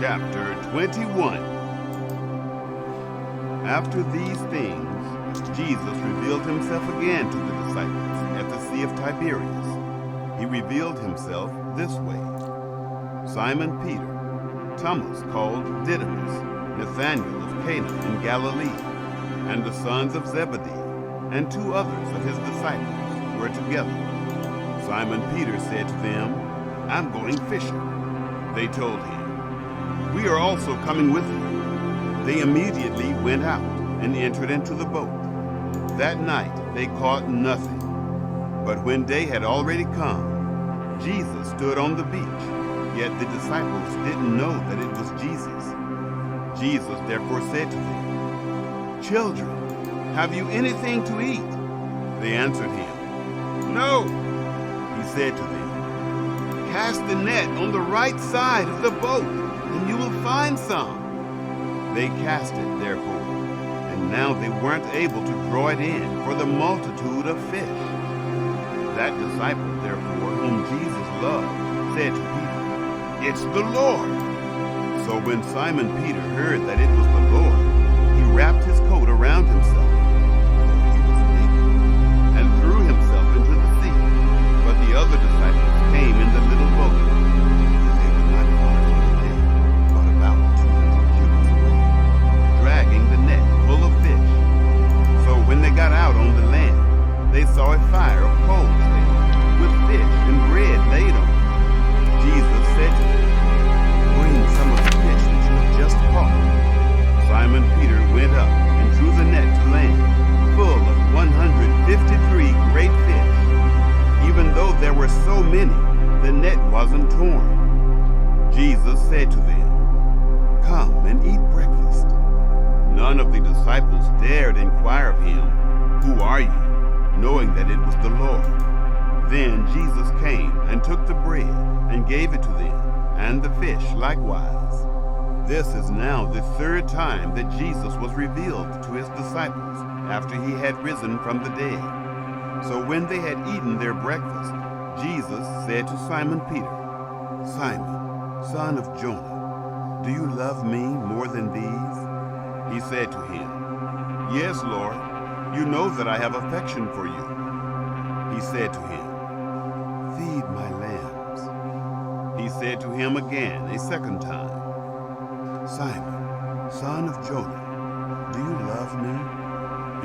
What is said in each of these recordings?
Chapter 21. After these things, Jesus revealed himself again to the disciples at the Sea of Tiberias. He revealed himself this way: Simon Peter, Thomas called Didymus, Nathanael of Cana in Galilee, and the sons of Zebedee, and two others of his disciples were together. Simon Peter said to them, "I'm going fishing." They told him, "We are also coming with you." They immediately went out and entered into the boat. That night they caught nothing. But when day had already come, Jesus stood on the beach, yet the disciples didn't know that it was Jesus. Jesus therefore said to them, "Children, have you anything to eat?" They answered him, "No." He said to them, "Cast the net on the right side of the boat, and you will find some." They cast it, therefore, and now they weren't able to draw it in for the multitude of fish. That disciple, therefore, whom Jesus loved, said to Peter, "It's the Lord." So when Simon Peter heard that it was the Lord, he wrapped his coat around himself, though he was naked, and threw himself into the sea. But the other disciples came in the little boat. They were not far from the land, but about 200 cubits away, dragging the net full of fish. So when they got out on the land, they saw a fire of coals there, with fish and bread laid on it. Jesus said to them, "Bring some of the fish that you have just caught." Simon Peter went up and drew the net to land, full of 153 great fish. Even though there were so many, the net wasn't torn. Jesus said to them, "Come and eat breakfast." None of the disciples dared inquire of him, "Who are you?" knowing that it was the Lord. Then Jesus came and took the bread and gave it to them, and the fish likewise. This is now the third time that Jesus was revealed to his disciples after he had risen from the dead. So when they had eaten their breakfast, Jesus said to Simon Peter, "Simon, son of Jonah, do you love me more than these?" He said to him, "Yes, Lord, you know that I have affection for you." He said to him, "Feed my lambs." He said to him again a second time, "Simon, son of Jonah, do you love me?"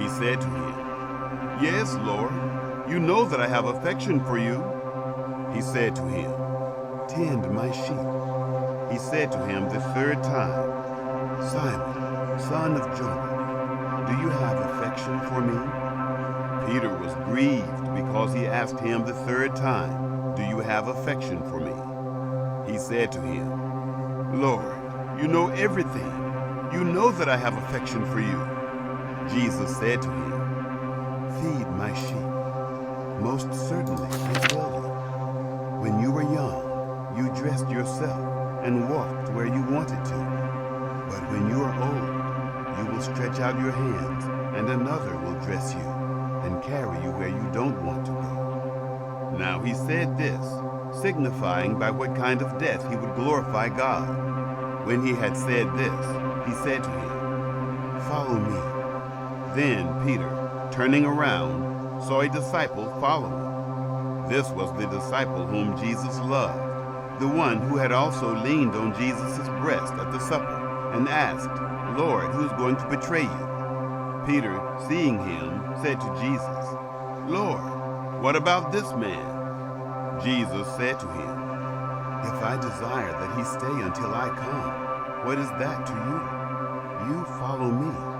He said to him, "Yes, Lord, you know that I have affection for you." He said to him, "Tend my sheep." He said to him the third time, "Simon, son of Jonah, do you have affection for me?" Peter was grieved because he asked him the third time, "Do you have affection for me?" He said to him, "Lord, you know everything. You know that I have affection for you." Jesus said to him, "Feed my sheep. Most certainly I tell you, when you were young, you dressed yourself and walked where you wanted to. But when you are old, you will stretch out your hands, and another will dress you and carry you where you don't want to go." Now he said this, signifying by what kind of death he would glorify God. When he had said this, he said to him, "Follow me." Then Peter, turning around, saw a disciple following. This was the disciple whom Jesus loved, the one who had also leaned on Jesus' breast at the supper and asked, "Lord, who is going to betray you?" Peter, seeing him, said to Jesus, "Lord, what about this man?" Jesus said to him, "If I desire that he stay until I come, what is that to you? You follow me."